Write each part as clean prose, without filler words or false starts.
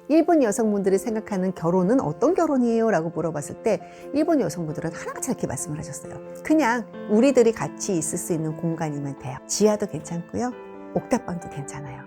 일본 여성분들이 생각하는 결혼은 어떤 결혼이에요? 라고 물어봤을 때 일본 여성분들은 하나같이 이렇게 말씀을 하셨어요. 그냥 우리들이 같이 있을 수 있는 공간이면 돼요. 지하도 괜찮고요. 옥탑방도 괜찮아요.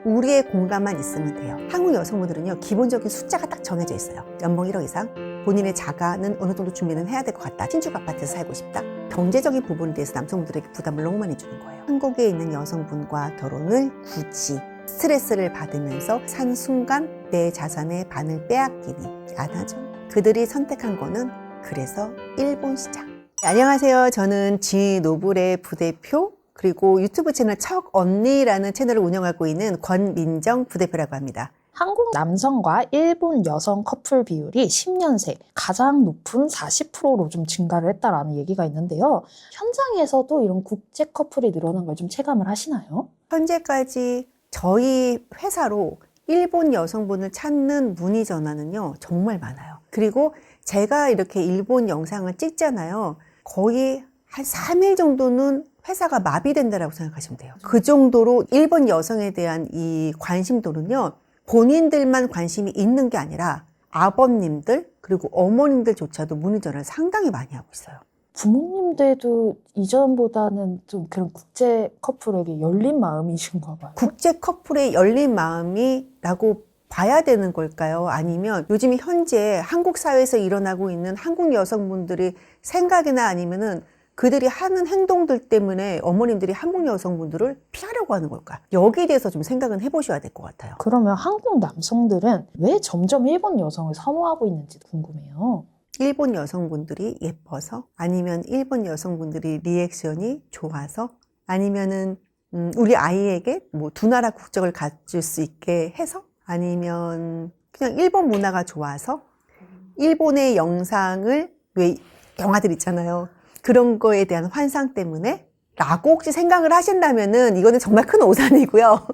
우리의 공간만 있으면 돼요. 한국 여성분들은요, 기본적인 숫자가 딱 정해져 있어요. 연봉 1억 이상, 본인의 자가는 어느 정도 준비는 해야 될 것 같다. 신축 아파트에서 살고 싶다. 경제적인 부분에 대해서 남성분들에게 부담을 너무 많이 주는 거예요. 한국에 있는 여성분과 결혼을 굳이 스트레스를 받으면서 산 순간 내 자산의 반을 빼앗기니 안 하죠. 그들이 선택한 거는 그래서 일본 시장. 안녕하세요. 저는 지노블의 부대표 그리고 유튜브 채널 척 언니라는 채널을 운영하고 있는 권민정 부대표라고 합니다. 한국 남성과 일본 여성 커플 비율이 10년 새 가장 높은 40%로 좀 증가를 했다라는 얘기가 있는데요. 현장에서도 이런 국제 커플이 늘어난 걸 좀 체감을 하시나요? 현재까지 저희 회사로 일본 여성분을 찾는 문의 전화는요, 정말 많아요. 그리고 제가 이렇게 일본 영상을 찍잖아요. 거의 한 3일 정도는 회사가 마비된다라고 생각하시면 돼요. 그 정도로 일본 여성에 대한 이 관심도는요, 본인들만 관심이 있는 게 아니라 아버님들 그리고 어머님들조차도 문의 전화를 상당히 많이 하고 있어요. 부모님들도 이전보다는 좀 그런 국제 커플에게 열린 마음이신가 봐요. 국제 커플의 열린 마음이라고 봐야 되는 걸까요? 아니면 요즘 현재 한국 사회에서 일어나고 있는 한국 여성분들이 생각이나 아니면은 그들이 하는 행동들 때문에 어머님들이 한국 여성분들을 피하려고 하는 걸까? 여기에 대해서 좀 생각은 해보셔야 될 것 같아요. 그러면 한국 남성들은 왜 점점 일본 여성을 선호하고 있는지 궁금해요. 일본 여성분들이 예뻐서, 아니면 일본 여성분들이 리액션이 좋아서, 아니면은 우리 아이에게 뭐 두 나라 국적을 가질 수 있게 해서, 아니면 그냥 일본 문화가 좋아서, 일본의 영상을 왜 영화들 있잖아요. 그런 거에 대한 환상 때문에 라고 혹시 생각을 하신다면은 이거는 정말 큰 오산이고요.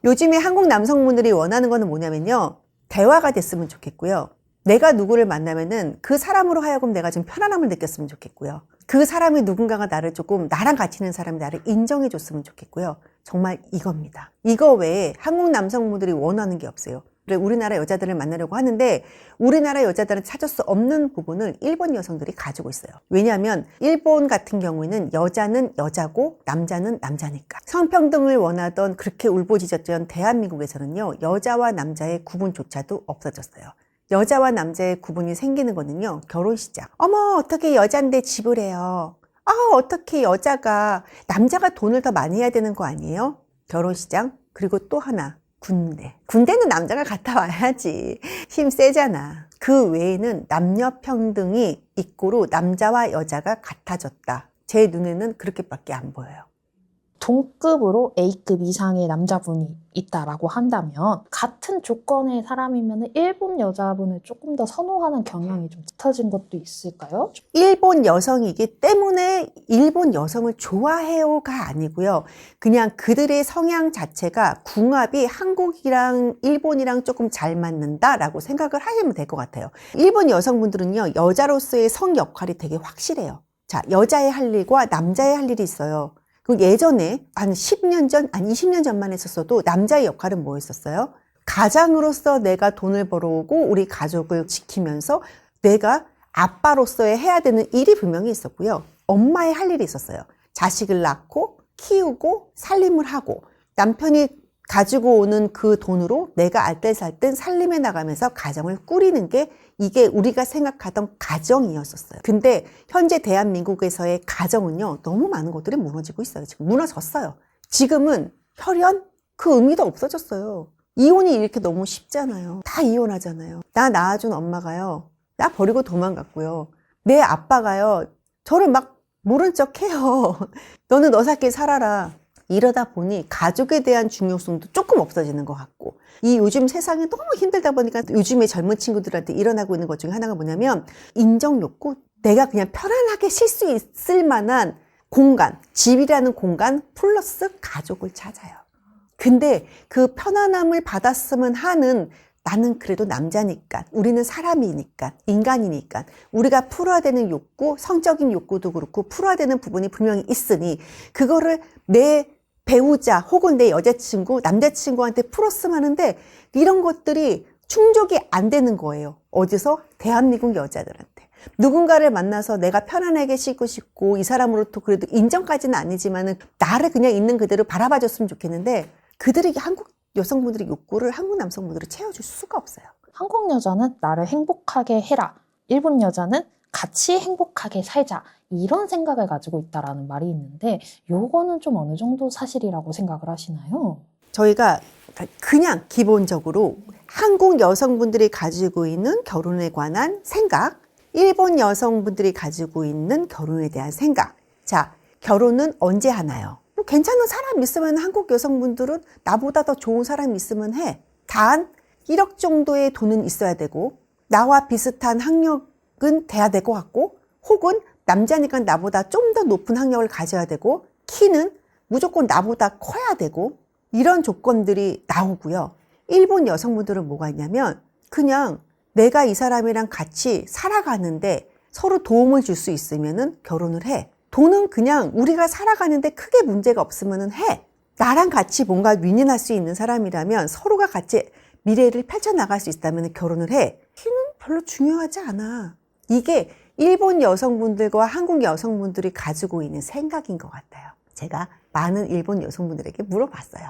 요즘에 한국 남성분들이 원하는 거는 뭐냐면요, 대화가 됐으면 좋겠고요. 내가 누구를 만나면은 그 사람으로 하여금 내가 좀 편안함을 느꼈으면 좋겠고요. 그 사람이 누군가가 나를 조금, 나랑 같이 있는 사람이 나를 인정해 줬으면 좋겠고요. 정말 이겁니다. 이거 외에 한국 남성분들이 원하는 게 없어요. 우리나라 여자들을 만나려고 하는데 우리나라 여자들은 찾을 수 없는 부분을 일본 여성들이 가지고 있어요. 왜냐하면 일본 같은 경우에는 여자는 여자고 남자는 남자니까. 성평등을 원하던 그렇게 울부짖었던 대한민국에서는요, 여자와 남자의 구분조차도 없어졌어요. 여자와 남자의 구분이 생기는 거는요, 결혼시장. 어머, 어떻게 여잔데 집을 해요? 어떻게 여자가, 남자가 돈을 더 많이 해야 되는 거 아니에요? 결혼시장. 그리고 또 하나, 군대. 군대는 남자가 갔다 와야지. 힘 세잖아. 그 외에는 남녀 평등이 이꼬로 남자와 여자가 같아졌다. 제 눈에는 그렇게밖에 안 보여요. 동급으로 A급 이상의 남자분이 있다라고 한다면 같은 조건의 사람이면 일본 여자분을 조금 더 선호하는 경향이 좀 짙어진 것도 있을까요? 일본 여성이기 때문에 일본 여성을 좋아해요가 아니고요. 그냥 그들의 성향 자체가 궁합이 한국이랑 일본이랑 조금 잘 맞는다라고 생각을 하시면 될 것 같아요. 일본 여성분들은요, 여자로서의 성 역할이 되게 확실해요. 자, 여자의 할 일과 남자의 할 일이 있어요. 그 예전에 한 10년 전, 한 20년 전만 했었어도 남자의 역할은 뭐였었어요? 가장으로서 내가 돈을 벌어오고 우리 가족을 지키면서 내가 아빠로서의 해야 되는 일이 분명히 있었고요. 엄마의 할 일이 있었어요. 자식을 낳고 키우고 살림을 하고 남편이 가지고 오는 그 돈으로 내가 알뜰살뜰 살림해 나가면서 가정을 꾸리는 게 이게 우리가 생각하던 가정이었었어요. 근데 현재 대한민국에서의 가정은요, 너무 많은 것들이 무너지고 있어요. 지금 무너졌어요. 지금은 혈연? 그 의미도 없어졌어요. 이혼이 이렇게 너무 쉽잖아요. 다 이혼하잖아요. 나 낳아준 엄마가요, 나 버리고 도망갔고요. 내 아빠가요, 저를 막 모른 척 해요. 너는 너 살길 살아라. 이러다 보니 가족에 대한 중요성도 조금 없어지는 것 같고, 이 요즘 세상이 너무 힘들다 보니까 요즘에 젊은 친구들한테 일어나고 있는 것 중에 하나가 뭐냐면 인정 욕구, 내가 그냥 편안하게 쉴 수 있을 만한 공간, 집이라는 공간 플러스 가족을 찾아요. 근데 그 편안함을 받았으면 하는, 나는 그래도 남자니까, 우리는 사람이니까, 인간이니까 우리가 풀어야 되는 욕구, 성적인 욕구도 그렇고 풀어야 되는 부분이 분명히 있으니 그거를 내 배우자 혹은 내 여자친구, 남자친구한테 풀었으면 하는데 이런 것들이 충족이 안 되는 거예요. 어디서? 대한민국 여자들한테. 누군가를 만나서 내가 편안하게 쉬고 싶고 이 사람으로부터 그래도 인정까지는 아니지만은 나를 그냥 있는 그대로 바라봐 줬으면 좋겠는데 그들이 한국 여성분들의 욕구를 한국 남성분들이 채워줄 수가 없어요. 한국 여자는 나를 행복하게 해라. 일본 여자는 같이 행복하게 살자. 이런 생각을 가지고 있다라는 말이 있는데 요거는 좀 어느 정도 사실이라고 생각을 하시나요? 저희가 그냥 기본적으로 한국 여성분들이 가지고 있는 결혼에 관한 생각, 일본 여성분들이 가지고 있는 결혼에 대한 생각. 자, 결혼은 언제 하나요? 뭐 괜찮은 사람 있으면 한국 여성분들은 나보다 더 좋은 사람 있으면 해. 단 1억 정도의 돈은 있어야 되고 나와 비슷한 학력은 돼야 될 것 같고 혹은 남자니까 나보다 좀 더 높은 학력을 가져야 되고 키는 무조건 나보다 커야 되고 이런 조건들이 나오고요. 일본 여성분들은 뭐가 있냐면 그냥 내가 이 사람이랑 같이 살아가는데 서로 도움을 줄 수 있으면은 결혼을 해. 돈은 그냥 우리가 살아가는데 크게 문제가 없으면은 해. 나랑 같이 뭔가 윈윈할 수 있는 사람이라면 서로가 같이 미래를 펼쳐나갈 수 있다면 결혼을 해. 키는 별로 중요하지 않아. 이게 일본 여성분들과 한국 여성분들이 가지고 있는 생각인 것 같아요. 제가 많은 일본 여성분들에게 물어봤어요.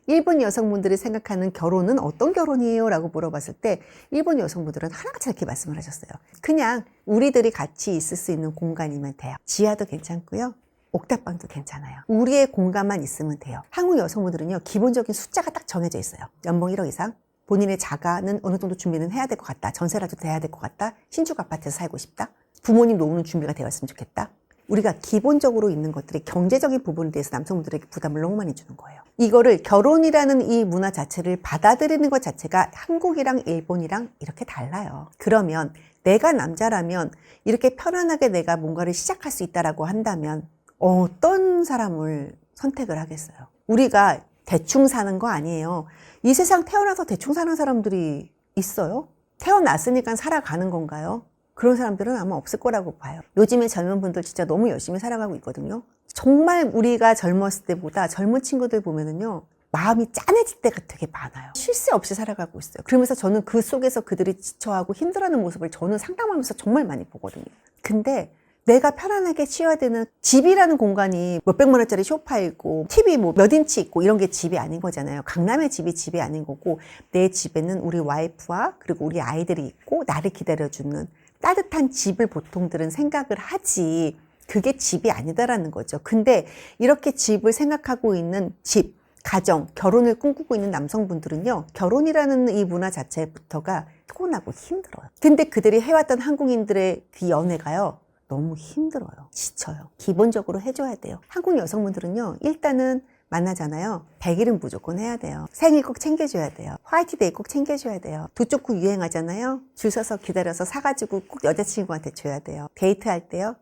일본 여성분들이 생각하는 결혼은 어떤 결혼이에요? 라고 물어봤을 때 일본 여성분들은 하나같이 이렇게 말씀을 하셨어요. 그냥 우리들이 같이 있을 수 있는 공간이면 돼요. 지하도 괜찮고요. 옥탑방도 괜찮아요. 우리의 공간만 있으면 돼요. 한국 여성분들은요. 기본적인 숫자가 딱 정해져 있어요. 연봉 1억 이상. 본인의 자가는 어느 정도 준비는 해야 될 것 같다. 전세라도 돼야 될 것 같다. 신축 아파트에서 살고 싶다. 부모님 노후는 준비가 되었으면 좋겠다. 우리가 기본적으로 있는 것들이 경제적인 부분에 대해서 남성분들에게 부담을 너무 많이 주는 거예요. 이거를 결혼이라는 이 문화 자체를 받아들이는 것 자체가 한국이랑 일본이랑 이렇게 달라요. 그러면 내가 남자라면 이렇게 편안하게 내가 뭔가를 시작할 수 있다라고 한다면 어떤 사람을 선택을 하겠어요? 우리가 대충 사는 거 아니에요. 이 세상 태어나서 대충 사는 사람들이 있어요? 태어났으니까 살아가는 건가요? 그런 사람들은 아마 없을 거라고 봐요. 요즘에 젊은 분들 진짜 너무 열심히 살아가고 있거든요. 정말 우리가 젊었을 때보다 젊은 친구들 보면은요, 마음이 짠해질 때가 되게 많아요. 쉴 새 없이 살아가고 있어요. 그러면서 저는 그 속에서 그들이 지쳐하고 힘들어하는 모습을 저는 상담하면서 정말 많이 보거든요. 근데 내가 편안하게 쉬어야 되는 집이라는 공간이 몇백만 원짜리 소파 있고 TV 뭐 몇 인치 있고 이런 게 집이 아닌 거잖아요. 강남의 집이 아닌 거고 내 집에는 우리 와이프와 그리고 우리 아이들이 있고 나를 기다려주는 따뜻한 집을 보통들은 생각을 하지 그게 집이 아니다라는 거죠. 근데 이렇게 집을 생각하고 있는 집, 가정, 결혼을 꿈꾸고 있는 남성분들은요. 결혼이라는 이 문화 자체부터가 피곤하고 힘들어요. 근데 그들이 해왔던 한국인들의 그 연애가요. 너무 힘들어요. 지쳐요. 기본적으로 해줘야 돼요. 한국 여성분들은요. 일단은 만나잖아요. 100일은 무조건 해야 돼요. 생일 꼭 챙겨줘야 돼요. 화이트데이 꼭 챙겨줘야 돼요. 두쪽구 유행하잖아요. 줄 서서 기다려서 사가지고 꼭 여자친구한테 줘야 돼요. 데이트할 때요.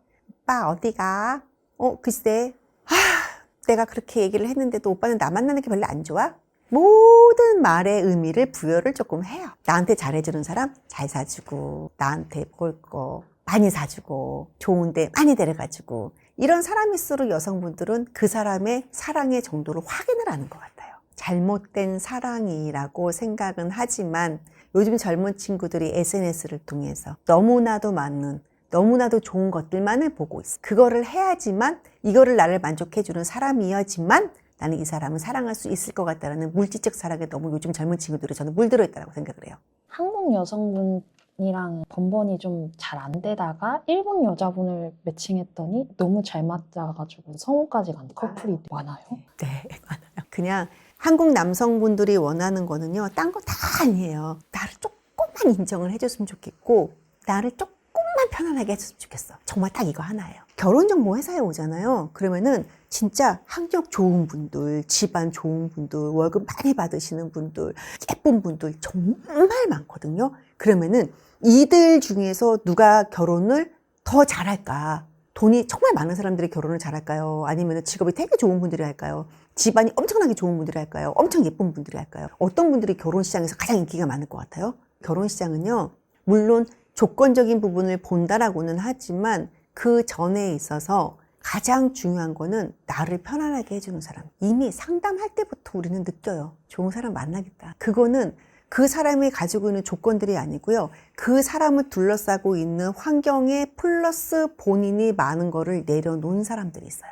오빠 어디가? 글쎄. 내가 그렇게 얘기를 했는데도 오빠는 나 만나는 게 별로 안 좋아? 모든 말의 의미를 부여를 조금 해요. 나한테 잘해주는 사람 잘 사주고 나한테 볼 거 많이 사주고 좋은데 많이 데려가지고 이런 사람일수록 여성분들은 그 사람의 사랑의 정도를 확인을 하는 것 같아요. 잘못된 사랑이라고 생각은 하지만 요즘 젊은 친구들이 SNS를 통해서 너무나도 많은 너무나도 좋은 것들만을 보고 있어. 그거를 해야지만 이거를 나를 만족해주는 사람이어야지만 나는 이 사람을 사랑할 수 있을 것 같다는 물질적 사랑에 너무 요즘 젊은 친구들이 저는 물들어 있다고 생각을 해요. 한국 여성분이랑 번번이 좀 잘 안 되다가 일본 여자분을 매칭했더니 너무 잘 맞아가지고 성우까지 간 커플이 많아요. 네, 많아요. 그냥 한국 남성분들이 원하는 거는요. 딴 거 다 아니에요. 나를 조금만 인정을 해줬으면 좋겠고 나를 조금만 편안하게 해줬으면 좋겠어. 정말 딱 이거 하나예요. 결혼정보 회사에 오잖아요. 그러면은 진짜 학력 좋은 분들, 집안 좋은 분들, 월급 많이 받으시는 분들, 예쁜 분들 정말 많거든요. 그러면은 이들 중에서 누가 결혼을 더 잘할까? 돈이 정말 많은 사람들이 결혼을 잘할까요? 아니면 직업이 되게 좋은 분들이 할까요? 집안이 엄청나게 좋은 분들이 할까요? 엄청 예쁜 분들이 할까요? 어떤 분들이 결혼 시장에서 가장 인기가 많을 것 같아요? 결혼 시장은요, 물론 조건적인 부분을 본다라고는 하지만 그 전에 있어서 가장 중요한 거는 나를 편안하게 해주는 사람. 이미 상담할 때부터 우리는 느껴요. 좋은 사람 만나겠다. 그거는 그 사람이 가지고 있는 조건들이 아니고요. 그 사람을 둘러싸고 있는 환경에 플러스 본인이 많은 거를 내려놓은 사람들이 있어요.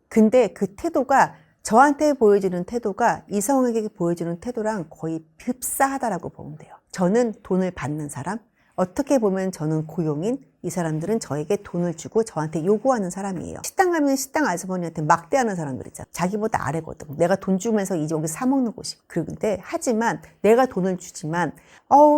근데 그 태도가 저한테 보여지는 태도가 이성에게 보여지는 태도랑 거의 흡사하다라고 보면 돼요. 저는 돈을 받는 사람, 어떻게 보면 저는 고용인, 이 사람들은 저에게 돈을 주고 저한테 요구하는 사람이에요. 식당 가면 식당 아주머니한테 막대하는 사람들 있잖아. 자기보다 아래거든. 내가 돈 주면서 이제 여기 사 먹는 곳이. 그런데 하지만 내가 돈을 주지만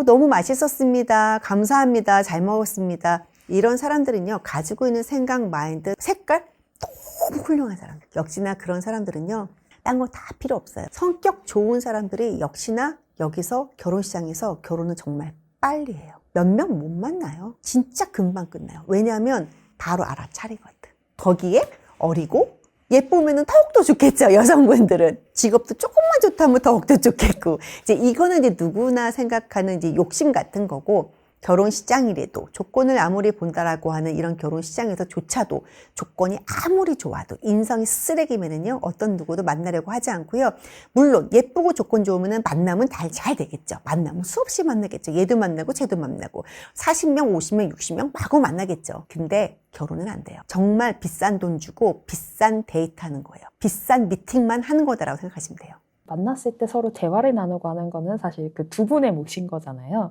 너무 맛있었습니다. 감사합니다. 잘 먹었습니다. 이런 사람들은요. 가지고 있는 생각, 마인드, 색깔 너무 훌륭한 사람들. 역시나 그런 사람들은요. 딴 거 다 필요 없어요. 성격 좋은 사람들이 역시나 여기서 결혼시장에서 결혼은 정말 빨리 해요. 몇 명 못 만나요. 진짜 금방 끝나요. 왜냐하면 바로 알아차리거든. 거기에 어리고 예쁘면 더욱더 좋겠죠. 여성분들은. 직업도 조금만 좋다면 더욱더 좋겠고. 이제 이거는 이제 누구나 생각하는 이제 욕심 같은 거고, 결혼 시장이라도 조건을 아무리 본다라고 하는 이런 결혼 시장에서조차도 조건이 아무리 좋아도 인성이 쓰레기면은요 어떤 누구도 만나려고 하지 않고요. 물론 예쁘고 조건 좋으면은 만나면 잘 되겠죠. 만나면 수없이 만나겠죠. 얘도 만나고 쟤도 만나고 40명, 50명, 60명 마구 만나겠죠. 근데 결혼은 안 돼요. 정말 비싼 돈 주고 비싼 데이트하는 거예요. 비싼 미팅만 하는 거다라고 생각하시면 돼요. 만났을 때 서로 대화를 나누고 하는 거는 사실 그 두 분의 몫인 거잖아요.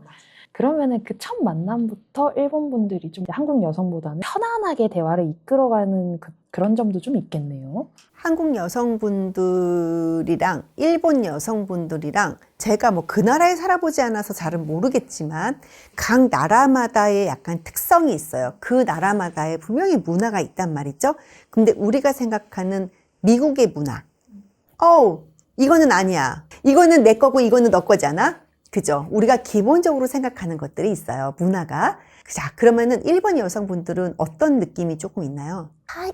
그러면은 그 첫 만남부터 일본 분들이 좀 한국 여성보다는 편안하게 대화를 이끌어가는 그런 점도 좀 있겠네요. 한국 여성분들이랑 일본 여성분들이랑 제가 뭐 그 나라에 살아보지 않아서 잘은 모르겠지만 각 나라마다의 약간 특성이 있어요. 그 나라마다의 분명히 문화가 있단 말이죠. 근데 우리가 생각하는 미국의 문화. 이거는 아니야. 이거는 내 거고 이거는 너 거잖아. 그죠? 우리가 기본적으로 생각하는 것들이 있어요. 문화가. 자, 그러면은 일본 여성분들은 어떤 느낌이 조금 있나요? 하이.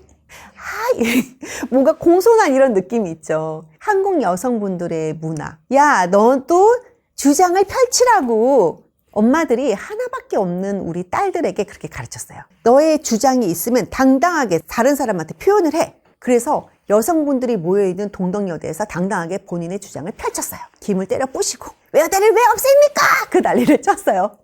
뭔가 공손한 이런 느낌이 있죠. 한국 여성분들의 문화. 야, 너도 주장을 펼치라고 엄마들이 하나밖에 없는 우리 딸들에게 그렇게 가르쳤어요. 너의 주장이 있으면 당당하게 다른 사람한테 표현을 해. 그래서 여성분들이 모여있는 동덕여대에서 당당하게 본인의 주장을 펼쳤어요. 김을 때려 부시고 외화대를 왜 없앱니까? 그 난리를 쳤어요.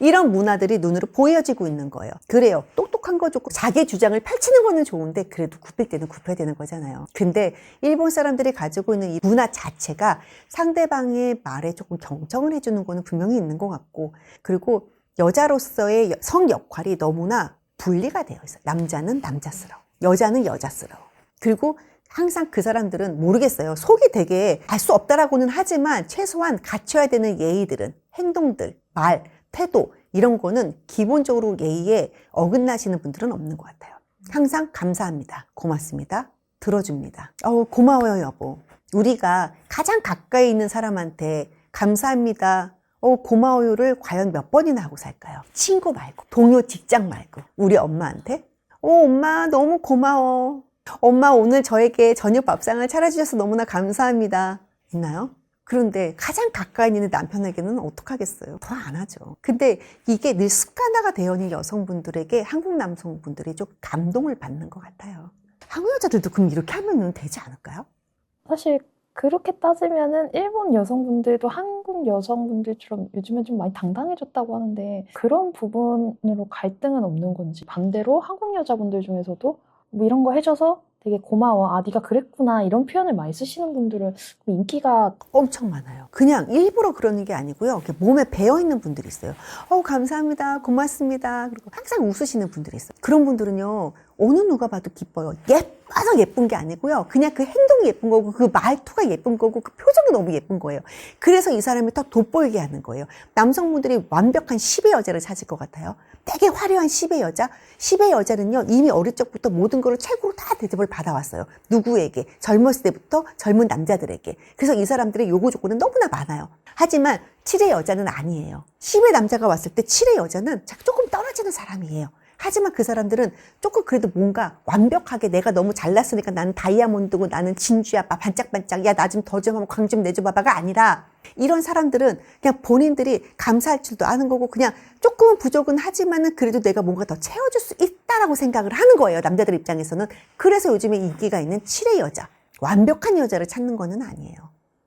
이런 문화들이 눈으로 보여지고 있는 거예요. 그래요. 똑똑한 거 좋고 자기 주장을 펼치는 거는 좋은데 그래도 굽힐 때는 굽혀야 되는 거잖아요. 근데 일본 사람들이 가지고 있는 이 문화 자체가 상대방의 말에 조금 경청을 해주는 거는 분명히 있는 것 같고, 그리고 여자로서의 성 역할이 너무나 분리가 되어 있어요. 남자는 남자스러워, 여자는 여자스러워. 그리고 항상 그 사람들은 모르겠어요. 속이 되게 알 수 없다라고는 하지만 최소한 갖춰야 되는 예의들은 행동들, 말, 태도 이런 거는 기본적으로 예의에 어긋나시는 분들은 없는 것 같아요. 항상 감사합니다. 고맙습니다. 들어줍니다. 고마워요 여보. 우리가 가장 가까이 있는 사람한테 감사합니다. 고마워요를 과연 몇 번이나 하고 살까요? 친구 말고, 동료 직장 말고, 우리 엄마한테 엄마 너무 고마워. 엄마 오늘 저에게 저녁 밥상을 차려주셔서 너무나 감사합니다. 있나요? 그런데 가장 가까이 있는 남편에게는 어떡하겠어요? 더 안 하죠. 근데 이게 늘 습관화가 되어 있는 여성분들에게 한국 남성분들이 좀 감동을 받는 것 같아요. 한국 여자들도 그럼 이렇게 하면 되지 않을까요? 사실 그렇게 따지면은 일본 여성분들도 한국 여성분들처럼 요즘에 좀 많이 당당해졌다고 하는데 그런 부분으로 갈등은 없는 건지, 반대로 한국 여자분들 중에서도 뭐 이런 거 해줘서 되게 고마워, 네가 그랬구나 이런 표현을 많이 쓰시는 분들은 인기가 엄청 많아요. 그냥 일부러 그러는 게 아니고요. 몸에 배어있는 분들이 있어요. 감사합니다, 고맙습니다. 그리고 항상 웃으시는 분들이 있어요. 그런 분들은요, 어느 누가 봐도 기뻐요. 예뻐서 예쁜 게 아니고요. 그냥 그 행동이 예쁜 거고, 그 말투가 예쁜 거고, 그 표정이 너무 예쁜 거예요. 그래서 이 사람이 더 돋보이게 하는 거예요. 남성분들이 완벽한 10의 여자를 찾을 것 같아요. 되게 화려한 10의 여자. 10의 여자는요, 이미 어릴 적부터 모든 거를 최고로 다 대접을 받아왔어요. 누구에게? 젊었을 때부터 젊은 남자들에게. 그래서 이 사람들의 요구 조건은 너무나 많아요. 하지만 7의 여자는 아니에요. 10의 남자가 왔을 때 7의 여자는 조금 떨어지는 사람이에요. 하지만 그 사람들은 조금 그래도 뭔가 완벽하게 내가 너무 잘났으니까 나는 다이아몬드고 나는 진주야, 반짝반짝, 야, 나 좀 더 좀 하면 광 좀 내줘봐봐가 아니라, 이런 사람들은 그냥 본인들이 감사할 줄도 아는 거고, 그냥 조금은 부족은 하지만은 그래도 내가 뭔가 더 채워줄 수 있다 낫다라고 생각을 하는 거예요. 남자들 입장에서는. 그래서 요즘에 인기가 있는 7의 여자. 완벽한 여자를 찾는 거는 아니에요.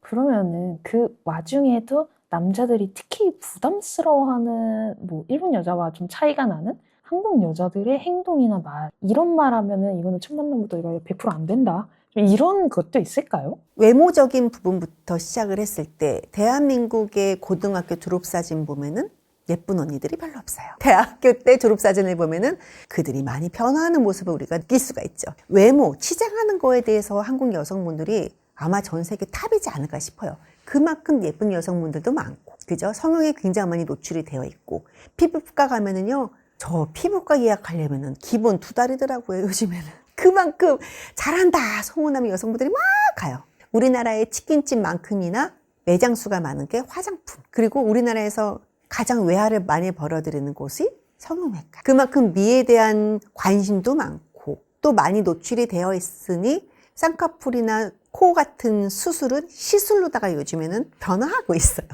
그러면은 그 와중에도 남자들이 특히 부담스러워하는 뭐 일본 여자와 좀 차이가 나는 한국 여자들의 행동이나 말 이런 말 하면은 이거는 첫 만남부터 이거 100%안 된다. 좀 이런 것도 있을까요? 외모적인 부분부터 시작을 했을 때 대한민국의 고등학교 졸업사진 보면은 예쁜 언니들이 별로 없어요. 대학교 때 졸업사진을 보면은 그들이 많이 변화하는 모습을 우리가 느낄 수가 있죠. 외모, 치장하는 거에 대해서 한국 여성분들이 아마 전 세계 탑이지 않을까 싶어요. 그만큼 예쁜 여성분들도 많고, 그죠? 성형에 굉장히 많이 노출이 되어 있고, 피부과 가면은요, 저 피부과 예약하려면은 기본 2달이더라고요, 요즘에는. 그만큼 잘한다 소문나는 여성분들이 막 가요. 우리나라의 치킨집만큼이나 매장 수가 많은 게 화장품. 그리고 우리나라에서 가장 외화를 많이 벌어들이는 곳이 성형외과. 그만큼 미에 대한 관심도 많고 또 많이 노출이 되어 있으니 쌍꺼풀이나 코 같은 수술은 시술로다가 요즘에는 변화하고 있어요.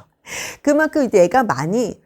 그만큼 내가 많이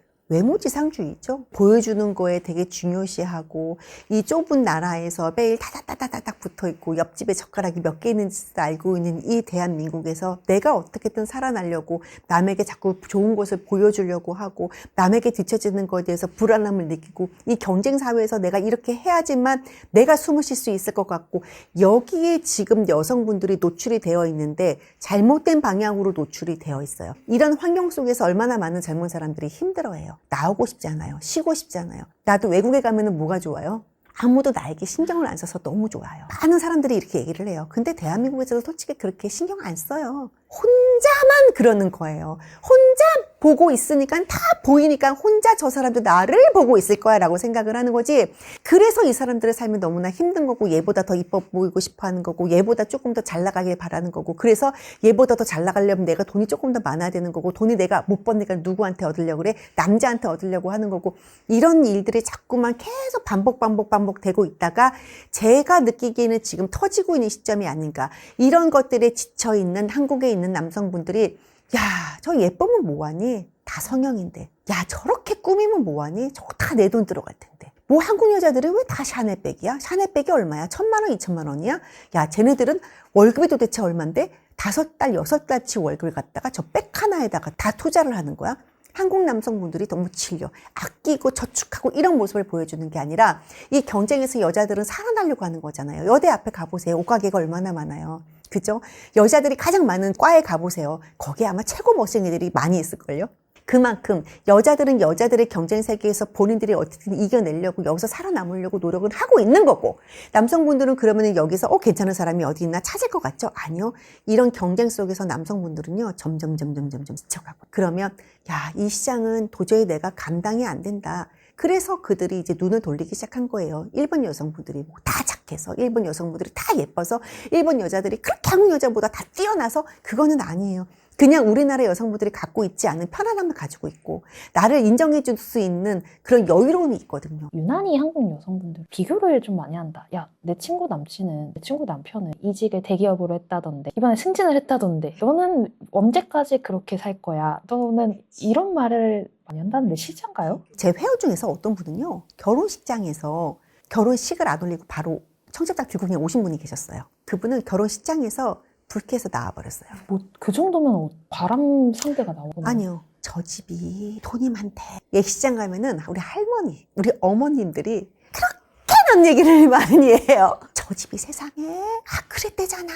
외모지상주의죠. 보여주는 거에 되게 중요시하고 이 좁은 나라에서 매일 다닥다닥다닥 붙어있고 옆집에 젓가락이 몇 개 있는지 알고 있는 이 대한민국에서 내가 어떻게든 살아나려고 남에게 자꾸 좋은 것을 보여주려고 하고 남에게 뒤처지는 것에 대해서 불안함을 느끼고 이 경쟁사회에서 내가 이렇게 해야지만 내가 숨을 쉴 수 있을 것 같고 여기에 지금 여성분들이 노출이 되어 있는데 잘못된 방향으로 노출이 되어 있어요. 이런 환경 속에서 얼마나 많은 젊은 사람들이 힘들어해요. 나오고 싶지 않아요. 쉬고 싶지 않아요. 나도 외국에 가면은 뭐가 좋아요? 아무도 나에게 신경을 안 써서 너무 좋아요. 많은 사람들이 이렇게 얘기를 해요. 근데 대한민국에서도 솔직히 그렇게 신경 안 써요. 혼자만 그러는 거예요. 혼자 보고 있으니까 다 보이니까 혼자 저 사람도 나를 보고 있을 거야 라고 생각을 하는 거지. 그래서 이 사람들의 삶이 너무나 힘든 거고 얘보다 더 이뻐 보이고 싶어 하는 거고 얘보다 조금 더 잘 나가길 바라는 거고 그래서 얘보다 더 잘 나가려면 내가 돈이 조금 더 많아야 되는 거고 돈이 내가 못 버니까 누구한테 얻으려고 그래? 남자한테 얻으려고 하는 거고 이런 일들이 자꾸만 계속 반복되고 있다가 제가 느끼기에는 지금 터지고 있는 시점이 아닌가. 이런 것들에 지쳐있는 한국에 있는 남성분들이 야, 저 예쁘면 뭐하니? 다 성형인데. 야, 저렇게 꾸미면 뭐하니? 저거 다 내 돈 들어갈 텐데. 뭐 한국 여자들이 왜 다 샤넬백이야? 샤넬백이 얼마야? 1,000만 원, 2,000만 원이야? 야, 쟤네들은 월급이 도대체 얼만데? 5달, 6달치 월급을 갖다가 저 백 하나에다가 다 투자를 하는 거야? 한국 남성분들이 너무 질려. 아끼고 저축하고 이런 모습을 보여주는 게 아니라 이 경쟁에서 여자들은 살아나려고 하는 거잖아요. 여대 앞에 가보세요. 옷가게가 얼마나 많아요. 그죠? 여자들이 가장 많은 과에 가보세요. 거기에 아마 최고 멋진 애들이 많이 있을걸요? 그만큼 여자들은 여자들의 경쟁 세계에서 본인들이 어떻게든 이겨내려고 여기서 살아남으려고 노력을 하고 있는 거고 남성분들은 그러면 여기서 괜찮은 사람이 어디 있나 찾을 것 같죠? 아니요. 이런 경쟁 속에서 남성분들은요 점점 지쳐가고 그러면 야, 이 시장은 도저히 내가 감당이 안 된다. 그래서 그들이 이제 눈을 돌리기 시작한 거예요. 일본 여성분들이 뭐 다 착해서 일본 여성분들이 다 예뻐서 일본 여자들이 그렇게 한국 여자보다 다 뛰어나서 그거는 아니에요. 그냥 우리나라 여성분들이 갖고 있지 않은 편안함을 가지고 있고 나를 인정해 줄 수 있는 그런 여유로움이 있거든요. 유난히 한국 여성분들 비교를 좀 많이 한다. 야, 내 친구 남편은 이직을 대기업으로 했다던데 이번에 승진을 했다던데 너는 언제까지 그렇게 살 거야? 너는 이런 말을 많이 한다는데 실제인가요? 제 회원 중에서 어떤 분은요 결혼식장에서 결혼식을 안 올리고 바로 청첩장 들고 그냥 오신 분이 계셨어요. 그분은 결혼식장에서 불쾌해서 나와버렸어요. 뭐 그 정도면 바람 상대가 나오나? 아니요. 저 집이 돈이 많대. 예식장 가면은 우리 할머니, 우리 어머님들이 그렇게 남 얘기를 많이 해요. 저 집이 세상에 그랬대잖아.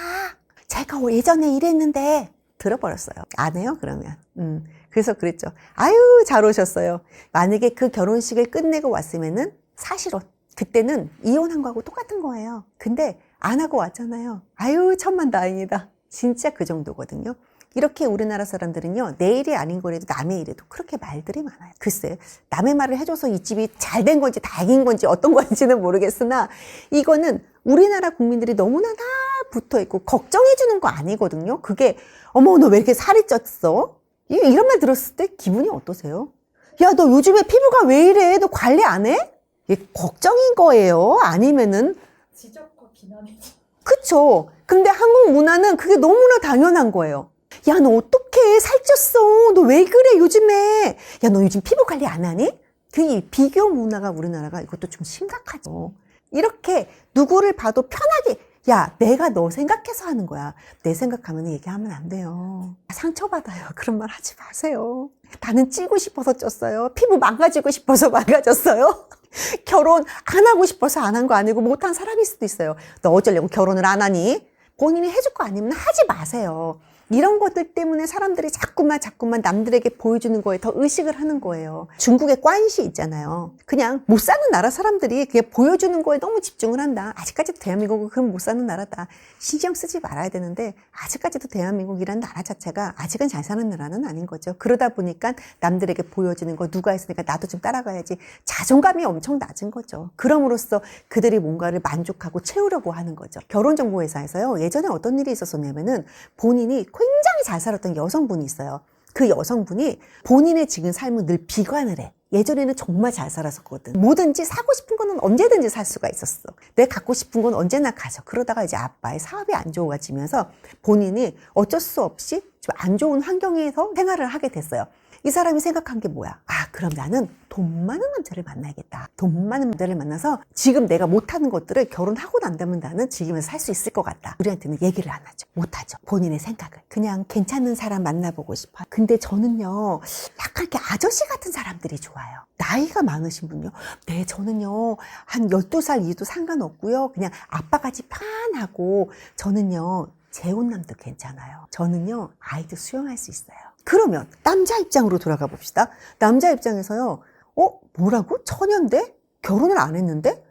제가 예전에 이랬는데 들어버렸어요. 안 해요 그러면. 그래서 그랬죠. 아유 잘 오셨어요. 만약에 그 결혼식을 끝내고 왔으면은 사실은 그때는 이혼한 거하고 똑같은 거예요. 근데 안 하고 왔잖아요. 아유 천만다행이다. 진짜 그 정도거든요. 이렇게 우리나라 사람들은요 내 일이 아닌 거라도 남의 일에도 그렇게 말들이 많아요. 글쎄 남의 말을 해줘서 이 집이 잘 된 건지 다행인 건지 어떤 건지는 모르겠으나 이거는 우리나라 국민들이 너무나 다 붙어있고 걱정해 주는 거 아니거든요. 그게 어머 너 왜 이렇게 살이 쪘어? 이런 말 들었을 때 기분이 어떠세요? 야 너 요즘에 피부가 왜 이래? 너 관리 안 해? 이게 걱정인 거예요? 아니면은 지적과 비난이죠. 그쵸. 근데 한국 문화는 그게 너무나 당연한 거예요. 야, 너 어떡해? 살쪘어. 너 왜 그래, 요즘에? 야, 너 요즘 피부 관리 안 하니? 그 비교 문화가 우리나라가 이것도 좀 심각하죠. 이렇게 누구를 봐도 편하게 야, 내가 너 생각해서 하는 거야. 내 생각하면 얘기하면 안 돼요. 상처받아요. 그런 말 하지 마세요. 나는 찌고 싶어서 쪘어요. 피부 망가지고 싶어서 망가졌어요. 결혼 안 하고 싶어서 안 한 거 아니고 못한 사람일 수도 있어요. 너 어쩌려고 결혼을 안 하니? 본인이 해줄 거 아니면 하지 마세요. 이런 것들 때문에 사람들이 자꾸만 남들에게 보여주는 거에 더 의식을 하는 거예요. 중국의 꽌시 있잖아요. 그냥 못 사는 나라 사람들이 그냥 보여주는 거에 너무 집중을 한다. 아직까지도 대한민국은 그건 못 사는 나라다. 신경 쓰지 말아야 되는데 아직까지도 대한민국이라는 나라 자체가 아직은 잘 사는 나라는 아닌 거죠. 그러다 보니까 남들에게 보여주는 거 누가 했으니까 나도 좀 따라가야지. 자존감이 엄청 낮은 거죠. 그럼으로써 그들이 뭔가를 만족하고 채우려고 하는 거죠. 결혼정보회사에서요. 예전에 어떤 일이 있었었냐면은 본인이 굉장히 잘 살았던 여성분이 있어요. 그 여성분이 본인의 지금 삶을 늘 비관을 해. 예전에는 정말 잘 살았었거든. 뭐든지 사고 싶은 거는 언제든지 살 수가 있었어. 내가 갖고 싶은 건 언제나 가져. 그러다가 이제 아빠의 사업이 안 좋아지면서 본인이 어쩔 수 없이 좀 안 좋은 환경에서 생활을 하게 됐어요. 이 사람이 생각한 게 뭐야? 아, 그럼 나는 돈 많은 남자를 만나야겠다. 돈 많은 남자를 만나서 지금 내가 못하는 것들을 결혼하고 난다면 나는 지금에서 살 수 있을 것 같다. 우리한테는 얘기를 안 하죠. 못하죠. 본인의 생각을. 그냥 괜찮은 사람 만나보고 싶어요. 근데 저는요, 약간 이렇게 아저씨 같은 사람들이 좋아요. 나이가 많으신 분요. 네, 저는요, 한 12살 이도 상관없고요. 그냥 아빠같이 편하고, 저는요, 재혼남도 괜찮아요. 저는요, 아이도 수용할 수 있어요. 그러면 남자 입장으로 돌아가 봅시다. 남자 입장에서요. 뭐라고? 처녀인데? 결혼을 안 했는데?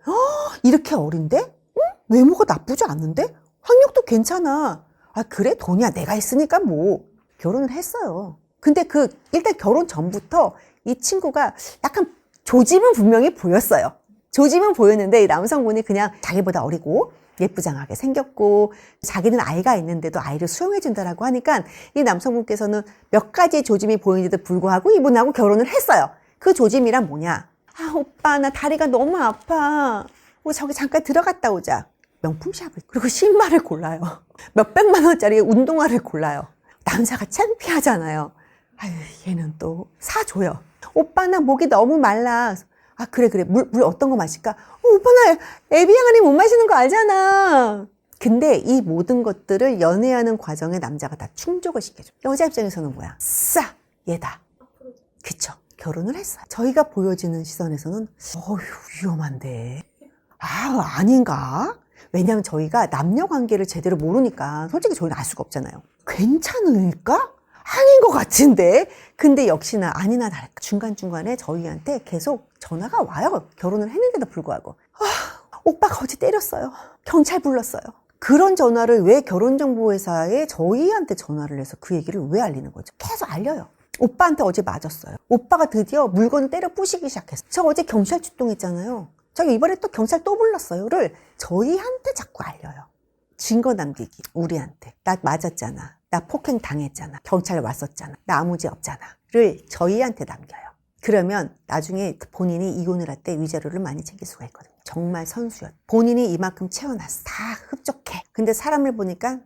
이렇게 어린데? 응? 외모가 나쁘지 않는데? 학력도 괜찮아. 아, 그래? 돈이야. 내가 있으니까 뭐. 결혼을 했어요. 근데 일단 결혼 전부터 이 친구가 약간 조짐은 분명히 보였어요. 조짐은 보였는데 이 남성분이 그냥 자기보다 어리고 예쁘장하게 생겼고 자기는 아이가 있는데도 아이를 수용해준다라고 하니까 이 남성분께서는 몇 가지 조짐이 보이는데도 불구하고 이분하고 결혼을 했어요. 그 조짐이란 뭐냐? 아, 오빠 나 다리가 너무 아파. 우리 저기 잠깐 들어갔다 오자. 명품 샵을 그리고 신발을 골라요. 몇백만 원짜리 운동화를 골라요. 남자가 창피하잖아요. 아유, 얘는 또 사줘요. 오빠 나 목이 너무 말라. 아, 그래. 물 어떤 거 마실까? 오빠 나 에비앙아니 못 마시는 거 알잖아. 근데 이 모든 것들을 연애하는 과정에 남자가 다 충족을 시켜줘. 여자 입장에서는 뭐야? 싸! 얘다. 그쵸. 결혼을 했어요. 저희가 보여지는 시선에서는 어휴, 위험한데. 아, 아닌가? 왜냐면 저희가 남녀 관계를 제대로 모르니까 솔직히 저희는 알 수가 없잖아요. 괜찮을까? 아닌 것 같은데. 근데 역시나 아니나 다를까 중간중간에 저희한테 계속 전화가 와요. 결혼을 했는데도 불구하고. 오빠가 어제 때렸어요. 경찰 불렀어요. 그런 전화를 왜 결혼정보회사에 저희한테 전화를 해서 그 얘기를 왜 알리는 거죠? 계속 알려요. 오빠한테 어제 맞았어요. 오빠가 드디어 물건을 때려 부시기 시작했어요. 저 어제 경찰 출동했잖아요. 저 이번에 또 경찰 또 불렀어요를 저희한테 자꾸 알려요. 증거 남기기. 우리한테. 나 맞았잖아. 나 폭행 당했잖아. 경찰 왔었잖아. 나 아무 죄 없잖아.를 저희한테 남겨요. 그러면 나중에 본인이 이혼을 할 때 위자료를 많이 챙길 수가 있거든요. 정말 선수였. 본인이 이만큼 채워놨어. 다 흡족해. 근데 사람을 보니까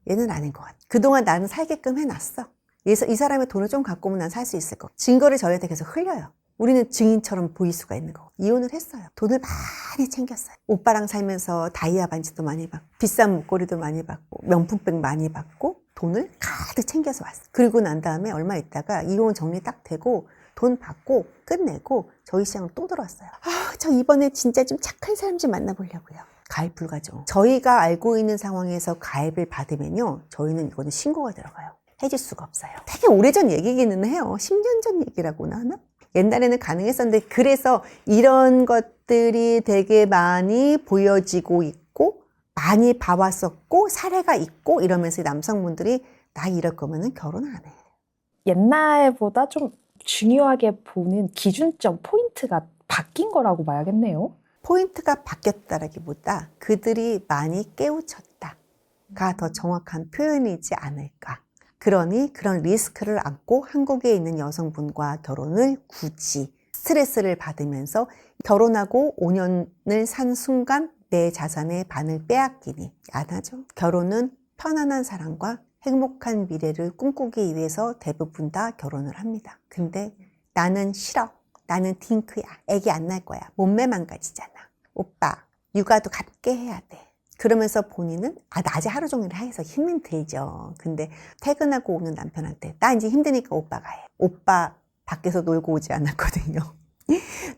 얘는 아닌 것 같아. 그동안 나는 살게끔 해놨어. 그래서 이 사람의 돈을 좀 갖고 오면 난 살 수 있을 것 같아. 증거를 저희한테 계속 흘려요. 우리는 증인처럼 보일 수가 있는 거고. 이혼을 했어요. 돈을 많이 챙겼어요. 오빠랑 살면서 다이아 반지도 많이 받고 비싼 목걸이도 많이 받고 명품백 많이 받고 돈을 가득 챙겨서 왔어요. 그리고 난 다음에 얼마 있다가 이혼 정리 딱 되고 돈 받고 끝내고 저희 시장으로 또 들어왔어요. 저 이번에 진짜 좀 착한 사람 좀 만나보려고요. 가입 불가죠. 저희가 알고 있는 상황에서 가입을 받으면요. 저희는 이거는 신고가 들어가요. 해줄 수가 없어요. 되게 오래전 얘기기는 해요. 10년 전 얘기라고나 하나? 옛날에는 가능했었는데 그래서 이런 것들이 되게 많이 보여지고 있고 많이 봐왔었고 사례가 있고 이러면서 남성분들이 나 이럴 거면은 결혼 안 해. 옛날보다 좀 중요하게 보는 기준점, 포인트가 바뀐 거라고 봐야겠네요. 포인트가 바뀌었다라기보다 그들이 많이 깨우쳤다가 더 정확한 표현이지 않을까. 그러니 그런 리스크를 안고 한국에 있는 여성분과 결혼을 굳이 스트레스를 받으면서 결혼하고 5년을 산 순간 내 자산의 반을 빼앗기니 안 하죠. 결혼은 편안한 사람과 행복한 미래를 꿈꾸기 위해서 대부분 다 결혼을 합니다. 근데 나는 싫어. 나는 딩크야. 애기 안 날 거야. 몸매 망가지잖아. 오빠 육아도 같게 해야 돼. 그러면서 본인은 낮에 하루 종일 해서 힘이 들죠. 근데 퇴근하고 오는 남편한테 나 이제 힘드니까 오빠가 해. 오빠 밖에서 놀고 오지 않았거든요.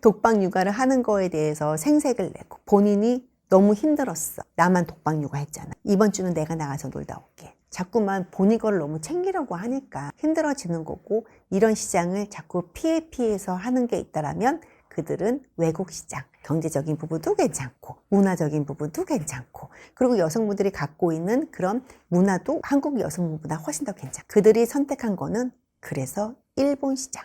독박 육아를 하는 거에 대해서 생색을 내고 본인이 너무 힘들었어. 나만 독박 육아 했잖아. 이번 주는 내가 나가서 놀다 올게. 자꾸만 본인 걸 너무 챙기려고 하니까 힘들어지는 거고, 이런 시장을 자꾸 피해서 하는 게 있다라면 그들은 외국 시장, 경제적인 부분도 괜찮고 문화적인 부분도 괜찮고, 그리고 여성분들이 갖고 있는 그런 문화도 한국 여성분보다 훨씬 더 괜찮고, 그들이 선택한 거는 그래서 일본 시장.